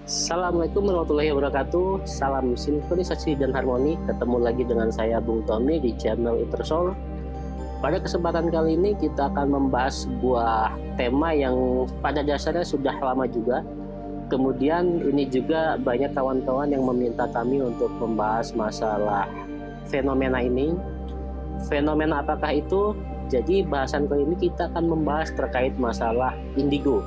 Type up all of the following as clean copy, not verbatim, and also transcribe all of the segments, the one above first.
Assalamualaikum warahmatullahi wabarakatuh. Salam sinkronisasi dan harmoni. Ketemu lagi dengan saya Bung Tommy di channel Intersoul. Pada kesempatan kali ini kita akan membahas sebuah tema yang pada dasarnya sudah lama juga. Kemudian ini juga banyak kawan-kawan yang meminta kami untuk membahas masalah fenomena ini. Fenomena apakah itu? Jadi bahasan kali ini kita akan membahas terkait masalah indigo.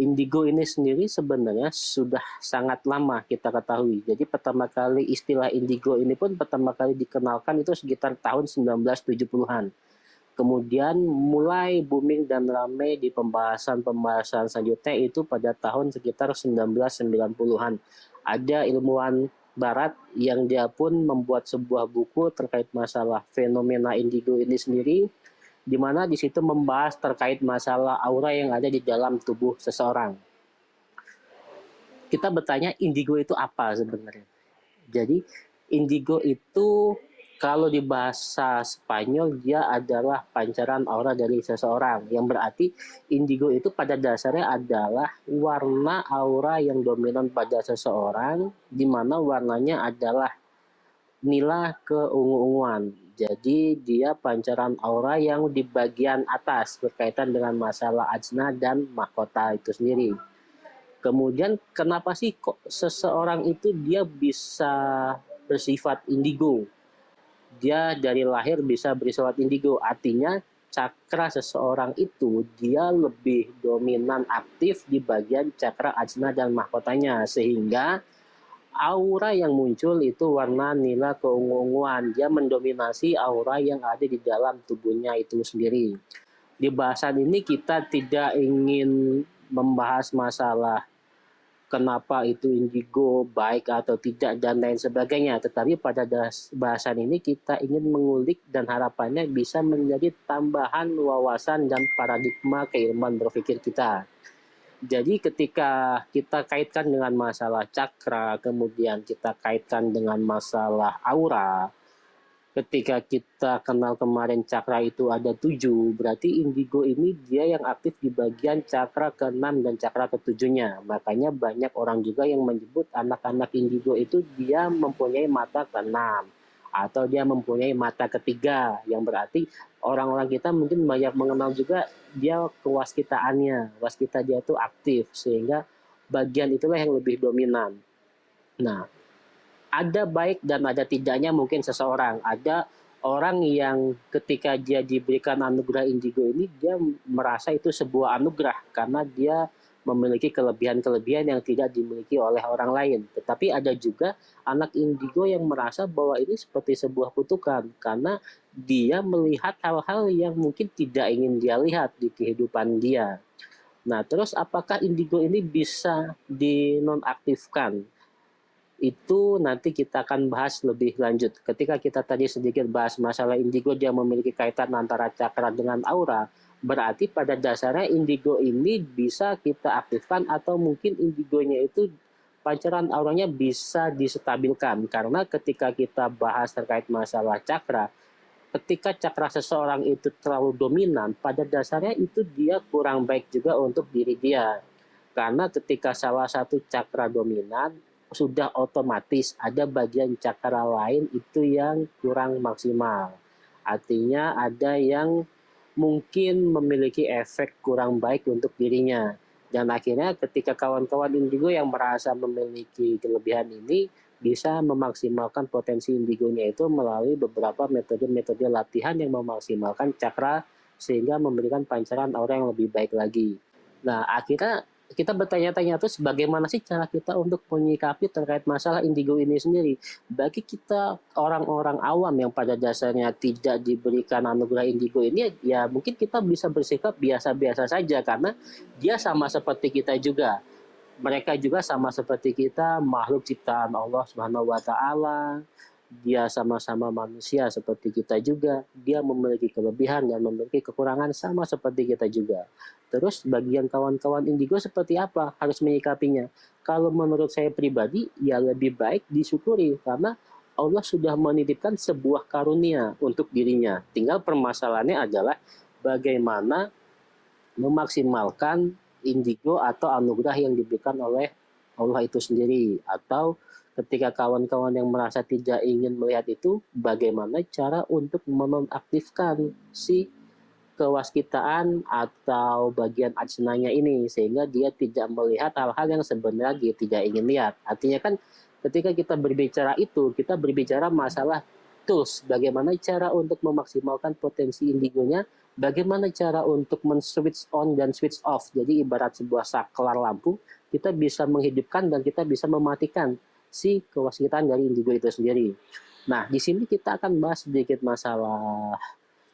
Indigo ini sendiri sebenarnya sudah sangat lama kita ketahui. Jadi pertama kali istilah indigo ini pun pertama kali dikenalkan itu sekitar tahun 1970-an. Kemudian mulai booming dan ramai di pembahasan-pembahasan selanjutnya itu pada tahun sekitar 1990-an. Ada ilmuwan barat yang dia pun membuat sebuah buku terkait masalah fenomena indigo ini sendiri, di mana di situ membahas terkait masalah aura yang ada di dalam tubuh seseorang. Kita bertanya indigo itu apa sebenarnya? Jadi indigo itu kalau di bahasa Spanyol dia adalah pancaran aura dari seseorang, yang berarti indigo itu pada dasarnya adalah warna aura yang dominan pada seseorang, di mana warnanya adalah nila keungu-unguan. Jadi dia pancaran aura yang di bagian atas berkaitan dengan masalah ajna dan mahkota itu sendiri. Kemudian kenapa sih kok seseorang itu dia bisa bersifat indigo? Dia dari lahir bisa bersifat indigo, artinya cakra seseorang itu dia lebih dominan aktif di bagian cakra ajna dan mahkotanya, sehingga aura yang muncul itu warna nila keungu-unguan. Dia mendominasi aura yang ada di dalam tubuhnya itu sendiri. Di bahasan ini kita tidak ingin membahas masalah kenapa itu indigo baik atau tidak dan lain sebagainya. Tetapi pada bahasan ini kita ingin mengulik dan harapannya bisa menjadi tambahan wawasan dan paradigma keilmuan berpikir kita. Jadi ketika kita kaitkan dengan masalah cakra, kemudian kita kaitkan dengan masalah aura, ketika kita kenal kemarin cakra itu ada 7, berarti indigo ini dia yang aktif di bagian cakra ke-6 dan cakra ke-7-nya. Makanya banyak orang juga yang menyebut anak-anak indigo itu dia mempunyai mata ke-6 atau dia mempunyai mata ketiga, yang berarti orang-orang kita mungkin banyak mengenal juga dia kewaskitaannya, waskita dia itu aktif, sehingga bagian itulah yang lebih dominan. Nah, ada baik dan ada tidaknya mungkin seseorang. Ada orang yang ketika dia diberikan anugerah indigo ini, dia merasa itu sebuah anugerah karena dia memiliki kelebihan-kelebihan yang tidak dimiliki oleh orang lain. Tetapi ada juga anak indigo yang merasa bahwa ini seperti sebuah kutukan karena dia melihat hal-hal yang mungkin tidak ingin dia lihat di kehidupan dia. Nah, terus apakah indigo ini bisa dinonaktifkan? Itu nanti kita akan bahas lebih lanjut. Ketika kita tadi sedikit bahas masalah indigo, dia memiliki kaitan antara cakra dengan aura, berarti pada dasarnya indigo ini bisa kita aktifkan atau mungkin indigonya itu pancaran auranya bisa disestabilkan. Karena ketika kita bahas terkait masalah cakra, ketika cakra seseorang itu terlalu dominan, pada dasarnya itu dia kurang baik juga untuk diri dia. Karena ketika salah satu cakra dominan, sudah otomatis ada bagian cakra lain itu yang kurang maksimal. Artinya ada yang mungkin memiliki efek kurang baik untuk dirinya. Dan akhirnya ketika kawan-kawan indigo yang merasa memiliki kelebihan ini bisa memaksimalkan potensi indigonya itu melalui beberapa metode-metode latihan yang memaksimalkan cakra sehingga memberikan pancaran aura yang lebih baik lagi. Nah, akhirnya kita bertanya-tanya terus bagaimana sih cara kita untuk menyikapi terkait masalah indigo ini sendiri. Bagi kita orang-orang awam yang pada dasarnya tidak diberikan anugerah indigo ini, ya mungkin kita bisa bersikap biasa-biasa saja karena dia sama seperti kita juga. Mereka juga sama seperti kita, makhluk ciptaan Allah Subhanahu wa taala. dia sama-sama manusia seperti kita juga, dia memiliki kelebihan dan memiliki kekurangan sama seperti kita juga. Terus bagian kawan-kawan indigo seperti apa harus menyikapinya? Kalau menurut saya pribadi, ya lebih baik disyukuri karena Allah sudah menitipkan sebuah karunia untuk dirinya. Tinggal permasalahannya adalah bagaimana memaksimalkan indigo atau anugerah yang diberikan oleh Allah itu sendiri. Atau ketika kawan-kawan yang merasa tidak ingin melihat itu, bagaimana cara untuk menonaktifkan si kewaskitaan atau bagian ajnanya ini sehingga dia tidak melihat hal-hal yang sebenarnya dia tidak ingin lihat. Artinya kan ketika kita berbicara itu, kita berbicara masalah tools, bagaimana cara untuk memaksimalkan potensi indigonya, bagaimana cara untuk men-switch on dan switch off. Jadi ibarat sebuah saklar lampu, kita bisa menghidupkan dan kita bisa mematikan si kewaskitaan dari indigo itu sendiri. Nah, di sini kita akan bahas sedikit masalah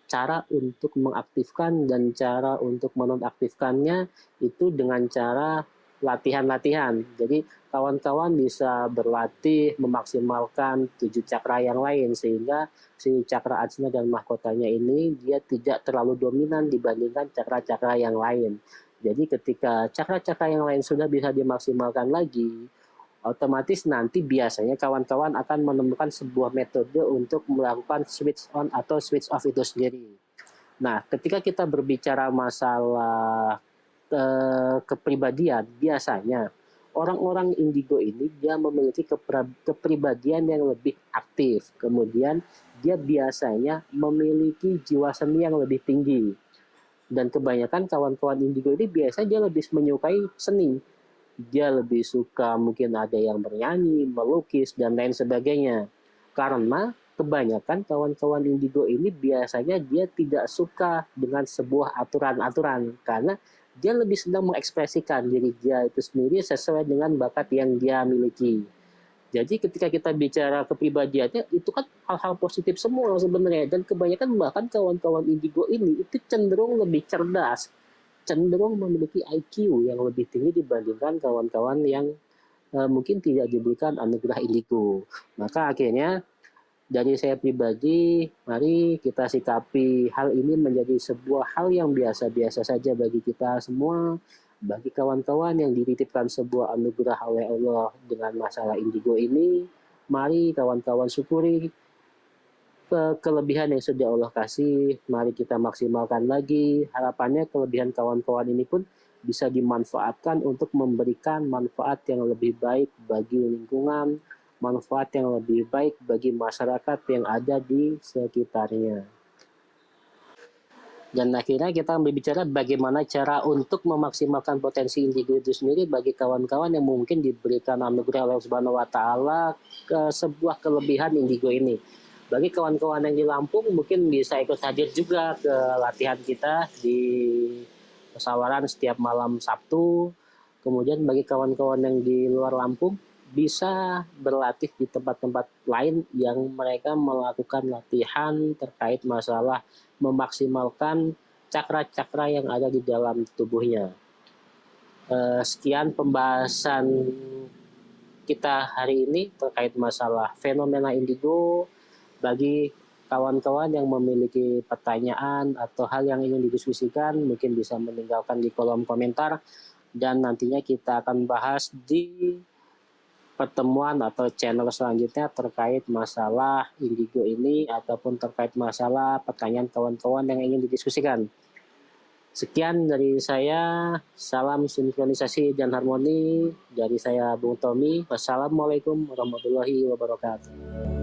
cara untuk mengaktifkan dan cara untuk menonaktifkannya itu dengan cara latihan-latihan. Jadi kawan-kawan bisa berlatih memaksimalkan 7 cakra yang lain sehingga si cakra ajna dan mahkotanya ini dia tidak terlalu dominan dibandingkan cakra-cakra yang lain. Jadi ketika cakra-cakra yang lain sudah bisa dimaksimalkan lagi, otomatis nanti biasanya kawan-kawan akan menemukan sebuah metode untuk melakukan switch on atau switch off itu sendiri. Nah, ketika kita berbicara masalah kepribadian, biasanya orang-orang indigo ini dia memiliki kepribadian yang lebih aktif. Kemudian dia biasanya memiliki jiwa seni yang lebih tinggi. Dan kebanyakan kawan-kawan indigo ini biasanya dia lebih menyukai seni, dia lebih suka mungkin ada yang bernyanyi, melukis, dan lain sebagainya. Karena kebanyakan kawan-kawan indigo ini biasanya dia tidak suka dengan sebuah aturan-aturan. Karena dia lebih sedang mengekspresikan diri dia itu sendiri sesuai dengan bakat yang dia miliki. Jadi ketika kita bicara kepribadiannya, itu kan hal-hal positif semua sebenarnya. Dan kebanyakan bahkan kawan-kawan indigo ini itu cenderung lebih cerdas, cenderung memiliki IQ yang lebih tinggi dibandingkan kawan-kawan yang mungkin tidak diberikan anugerah indigo. Maka akhirnya dari saya pribadi, mari kita sikapi hal ini menjadi sebuah hal yang biasa-biasa saja bagi kita semua, bagi kawan-kawan yang dititipkan sebuah anugerah oleh Allah dengan masalah indigo ini. Mari kawan-kawan syukuri kelebihan yang sudah Allah kasih, mari kita maksimalkan lagi. Harapannya kelebihan kawan-kawan ini pun bisa dimanfaatkan untuk memberikan manfaat yang lebih baik bagi lingkungan, manfaat yang lebih baik bagi masyarakat yang ada di sekitarnya. Dan akhirnya kita berbicara bagaimana cara untuk memaksimalkan potensi indigo itu sendiri bagi kawan-kawan yang mungkin diberikan anugerah Allah Subhanahu wa taala ke sebuah kelebihan indigo ini. Bagi kawan-kawan yang di Lampung mungkin bisa ikut hadir juga ke latihan kita di Pesawaran setiap malam Sabtu. Kemudian bagi kawan-kawan yang di luar Lampung bisa berlatih di tempat-tempat lain yang mereka melakukan latihan terkait masalah memaksimalkan cakra-cakra yang ada di dalam tubuhnya. Sekian pembahasan kita hari ini terkait masalah fenomena indigo. Bagi kawan-kawan yang memiliki pertanyaan atau hal yang ingin didiskusikan, mungkin bisa meninggalkan di kolom komentar dan nantinya kita akan bahas di pertemuan atau channel selanjutnya terkait masalah indigo ini ataupun terkait masalah pertanyaan kawan-kawan yang ingin didiskusikan. Sekian dari saya, salam sinkronisasi dan harmoni dari saya Bung Tommy. Wassalamualaikum warahmatullahi wabarakatuh.